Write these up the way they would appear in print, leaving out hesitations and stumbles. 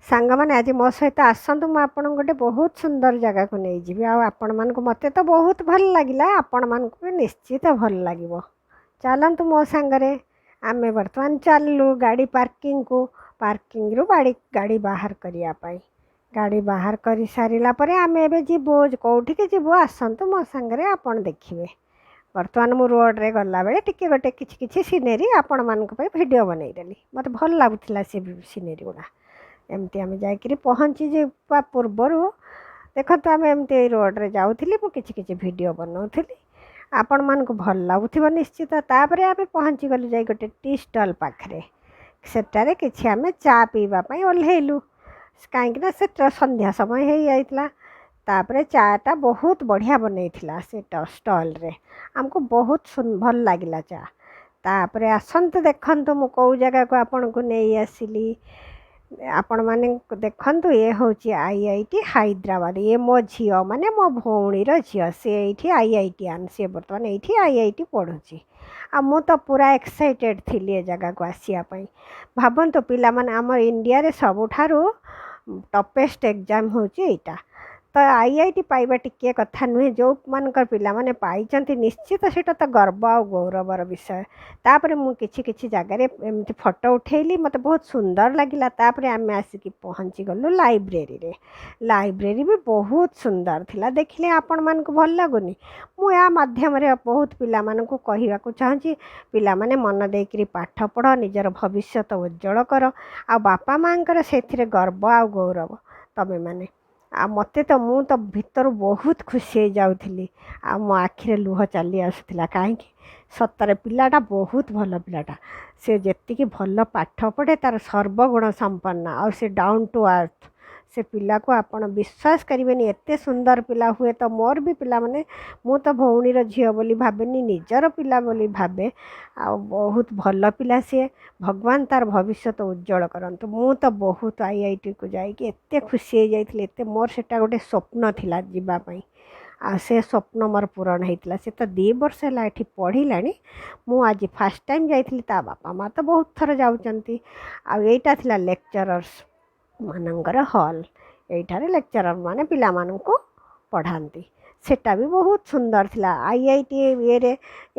ସାଙ୍ଗମାନେ ଆଜି ମୋ ସହିତ ଆସନ୍ତୁ, ମୁଁ ଆପଣଙ୍କୁ ଗୋଟେ ବହୁତ ସୁନ୍ଦର ଜାଗାକୁ ନେଇଯିବି। ଆଉ ଆପଣମାନଙ୍କୁ ମୋତେ ତ ବହୁତ ଭଲ ଲାଗିଲା, ଆପଣମାନଙ୍କୁ ବି ନିଶ୍ଚିତ ଭଲ ଲାଗିବ। ଚାଲନ୍ତୁ ମୋ ସାଙ୍ଗରେ। ଆମେ ବର୍ତ୍ତମାନ ଚାଲିଲୁ ଗାଡ଼ି ପାର୍କିଂକୁ। ପାର୍କିଂରୁ ଗାଡ଼ି ବାହାର କରିବା ପାଇଁ। ଗାଡ଼ି ବାହାର କରି ସାରିଲା ପରେ ଆମେ ଏବେ ଯିବୁ। କେଉଁଠିକି ଯିବୁ ଆସନ୍ତୁ ମୋ ସାଙ୍ଗରେ, ଆପଣ ଦେଖିବେ। ବର୍ତ୍ତମାନ ମୁଁ ରୋଡ଼ରେ ଗଲାବେଳେ ଟିକେ ଗୋଟେ କିଛି ସିନେରୀ ଆପଣମାନଙ୍କ ପାଇଁ ଭିଡ଼ିଓ ବନେଇଦେଲି। ମୋତେ ଭଲ ଲାଗୁଥିଲା ସେ ସିନେରୀ ଗୁଡ଼ା। ଏମିତି ଆମେ ଯାଇକରି ପହଞ୍ଚିଯିବା ପୂର୍ବରୁ ଦେଖନ୍ତୁ, ଆମେ ଏମିତି ଏଇ ରୋଡ଼ରେ ଯାଉଥିଲି, ମୁଁ କିଛି ଭିଡ଼ିଓ ବନାଉଥିଲି। ଆପଣମାନଙ୍କୁ ଭଲ ଲାଗୁଥିବ ନିଶ୍ଚିତ। ତାପରେ ଆମେ ପହଞ୍ଚିଗଲୁ ଯାଇ ଗୋଟେ ଟି ଷ୍ଟଲ୍ ପାଖରେ। ସେଠାରେ କିଛି ଆମେ ଚା ପିଇବା ପାଇଁ ଓହ୍ଲେଇଲୁ, କାହିଁକିନା ସେଟା ସନ୍ଧ୍ୟା ସମୟ ହେଇଯାଇଥିଲା। ତାପରେ ଚାଟା ବହୁତ ବଢ଼ିଆ ବନେଇଥିଲା ସେ ଷ୍ଟଲ୍ରେ, ଆମକୁ ବହୁତ ଭଲ ଲାଗିଲା ଚା। ତାପରେ ଆସନ୍ତୁ ଦେଖନ୍ତୁ ମୁଁ କେଉଁ ଜାଗାକୁ ଆପଣଙ୍କୁ ନେଇ ଆସିଲି। ଆପଣମାନେ ଦେଖନ୍ତୁ, ଏ ହେଉଛି IIT ହାଇଦ୍ରାବାଦ। ଇଏ ମୋ ଝିଅ, ମାନେ ମୋ ଭଉଣୀର ଝିଅ। ସେ ଏଇଠି IITian, ସେ ବର୍ତ୍ତମାନ ଏଇଠି IIT ପଢ଼ୁଛି। ଆଉ ମୁଁ ତ ପୁରା ଏକ୍ସାଇଟେଡ଼୍ ଥିଲି ଏ ଜାଗାକୁ ଆସିବା ପାଇଁ। ଭାବନ୍ତୁ ପିଲାମାନେ, ଆମ ଇଣ୍ଡିଆରେ ସବୁଠାରୁ ଟପେଷ୍ଟ ଏକ୍ଜାମ୍ ହେଉଛି ଏଇଟା। ତ IIT ପାଇବା ଟିକିଏ କଥା ନୁହେଁ। ଯେଉଁମାନଙ୍କର ପିଲାମାନେ ପାଇଛନ୍ତି ନିଶ୍ଚିତ ସେଇଟା ତ ଗର୍ବ ଆଉ ଗୌରବର ବିଷୟ। ତାପରେ ମୁଁ କିଛି ଜାଗାରେ ଏମିତି ଫଟୋ ଉଠେଇଲି, ମୋତେ ବହୁତ ସୁନ୍ଦର ଲାଗିଲା। ତାପରେ ଆମେ ଆସିକି ପହଞ୍ଚିଗଲୁ ଲାଇବ୍ରେରୀରେ। ଲାଇବ୍ରେରୀ ବି ବହୁତ ସୁନ୍ଦର ଥିଲା। ଦେଖିଲେ ଆପଣମାନଙ୍କୁ ଭଲ ଲାଗୁନି? ମୁଁ ଏହା ମାଧ୍ୟମରେ ବହୁତ ପିଲାମାନଙ୍କୁ କହିବାକୁ ଚାହୁଁଛି, ପିଲାମାନେ ମନ ଦେଇକରି ପାଠ ପଢ଼, ନିଜର ଭବିଷ୍ୟତ ଉଜ୍ଜ୍ୱଳ କର, ଆଉ ବାପା ମାଆଙ୍କର ସେଥିରେ ଗର୍ବ ଆଉ ଗୌରବ ତମେମାନେ। ଆଉ ମୁଁ ତ ଭିତରୁ ବହୁତ ଖୁସି ହେଇଯାଉଥିଲି, ଆଉ ମୋ ଆଖିରେ ଲୁହ ଚାଲି ଆସୁଥିଲା। କାହିଁକି? ସତରେ ପିଲାଟା ବହୁତ ଭଲ ପିଲାଟା। ସେ ଯେତିକି ଭଲ ପାଠ ପଢ଼େ, ତା'ର ସର୍ବଗୁଣ ସମ୍ପନ୍ନ, ଆଉ ସେ ଡାଉନ୍ ଟୁ ଆର୍ଥ। ସେ ପିଲାକୁ ଆପଣ ବିଶ୍ୱାସ କରିବେନି, ଏତେ ସୁନ୍ଦର ପିଲା। ହୁଏତ ମୋର ବି ପିଲାମାନେ, ମୁଁ ତ ଭଉଣୀର ଝିଅ ବୋଲି ଭାବେନି, ନିଜର ପିଲା ବୋଲି ଭାବେ। ଆଉ ବହୁତ ଭଲ ପିଲା ସିଏ। ଭଗବାନ ତା'ର ଭବିଷ୍ୟତ ଉଜ୍ଜ୍ୱଳ କରନ୍ତୁ। ମୁଁ ତ ବହୁତ IITକୁ ଯାଇକି ଏତେ ଖୁସି ହେଇଯାଇଥିଲି, ମୋର ସେଟା ଗୋଟେ ସ୍ୱପ୍ନ ଥିଲା ଯିବା ପାଇଁ। ଆଉ ସେ ସ୍ୱପ୍ନ ମୋର ପୂରଣ ହେଇଥିଲା। ସେ ତ 2 ବର୍ଷ ହେଲା ଏଠି ପଢ଼ିଲାଣି। ମୁଁ ଆଜି ଫାର୍ଷ୍ଟ ଟାଇମ୍ ଯାଇଥିଲି। ତା ବାପା ମା ତ ବହୁତ ଥର ଯାଉଛନ୍ତି। ଆଉ ଏଇଟା ଥିଲା ଲେକ୍ଚରର୍ସ ମାନଙ୍କର ହଲ୍। ଏଇଠାରେ ଲେକ୍ଚରର୍ ମାନେ ପିଲାମାନଙ୍କୁ ପଢ଼ାନ୍ତି। ସେଟା ବି ବହୁତ ସୁନ୍ଦର ଥିଲା। IIT ଇଏରେ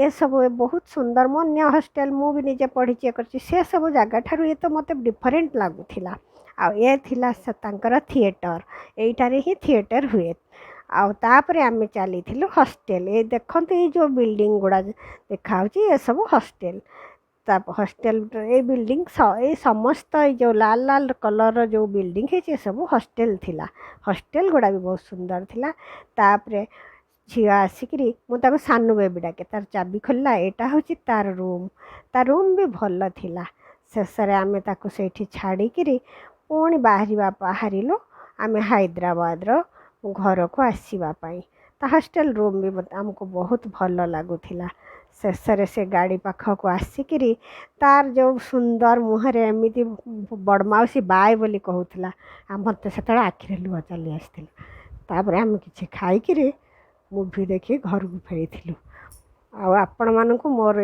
ଏସବୁ ବହୁତ ସୁନ୍ଦର। ମୋ ଅନ୍ୟ ହଷ୍ଟେଲ ମୁଁ ବି ନିଜେ ପଢ଼ିଛି, କରିଛି, ସେସବୁ ଜାଗାଠାରୁ ଏ ତ ମୋତେ ଡିଫରେଣ୍ଟ ଲାଗୁଥିଲା। ଆଉ ଏ ଥିଲା ତାଙ୍କର ଥିଏଟର। ଏଇଠାରେ ହିଁ ଥିଏଟର ହୁଏ। ଆଉ ତାପରେ ଆମେ ଚାଲିଥିଲୁ ହଷ୍ଟେଲ। ଏ ଦେଖନ୍ତୁ, ଏଇ ଯେଉଁ ବିଲ୍ଡିଂ ଗୁଡ଼ା ଦେଖାହେଉଛି, ଏସବୁ ହଷ୍ଟେଲ। ତା ହଷ୍ଟେଲ ଏଇ ବିଲ୍ଡିଂ, ଏଇ ସମସ୍ତ ଏଇ ଯେଉଁ ଲାଲ କଲର୍ର ଯେଉଁ ବିଲ୍ଡିଂ ହେଇଛି, ଏସବୁ ହଷ୍ଟେଲ ଥିଲା। ହଷ୍ଟେଲ ଗୁଡ଼ା ବି ବହୁତ ସୁନ୍ଦର ଥିଲା। ତାପରେ ଝିଅ ଆସିକିରି, ମୁଁ ତାକୁ ସାନୁ ବେବି ଡାକେ, ତା'ର ଚାବି ଖୋଲିଲା। ଏଇଟା ହେଉଛି ତା'ର ରୁମ୍। ତା ରୁମ୍ ବି ଭଲ ଥିଲା। ଶେଷରେ ଆମେ ତାକୁ ସେଇଠି ଛାଡ଼ିକିରି ପୁଣି ବାହାରିଲୁ ଆମେ ହାଇଦ୍ରାବାଦର ଘରକୁ ଆସିବା ପାଇଁ। ତା ହଷ୍ଟେଲ ରୁମ୍ ବି ଆମକୁ ବହୁତ ଭଲ ଲାଗୁଥିଲା। ଶେଷରେ ସେ ଗାଡ଼ି ପାଖକୁ ଆସିକିରି ତା'ର ଯେଉଁ ସୁନ୍ଦର ମୁହଁରେ ଏମିତି ବଡ଼ମାଉସୀ ବାଏ ବୋଲି କହୁଥିଲା, ଆଉ ମୋତେ ସେତେବେଳେ ଆଖିରେ ଲୁହ ଚାଲି ଆସିଥିଲା। ତାପରେ ଆମେ କିଛି ଖାଇକିରି ମୁଭି ଦେଖି ଘରକୁ ଫେରିଥିଲୁ। ଆଉ ଆପଣମାନଙ୍କୁ ମୋର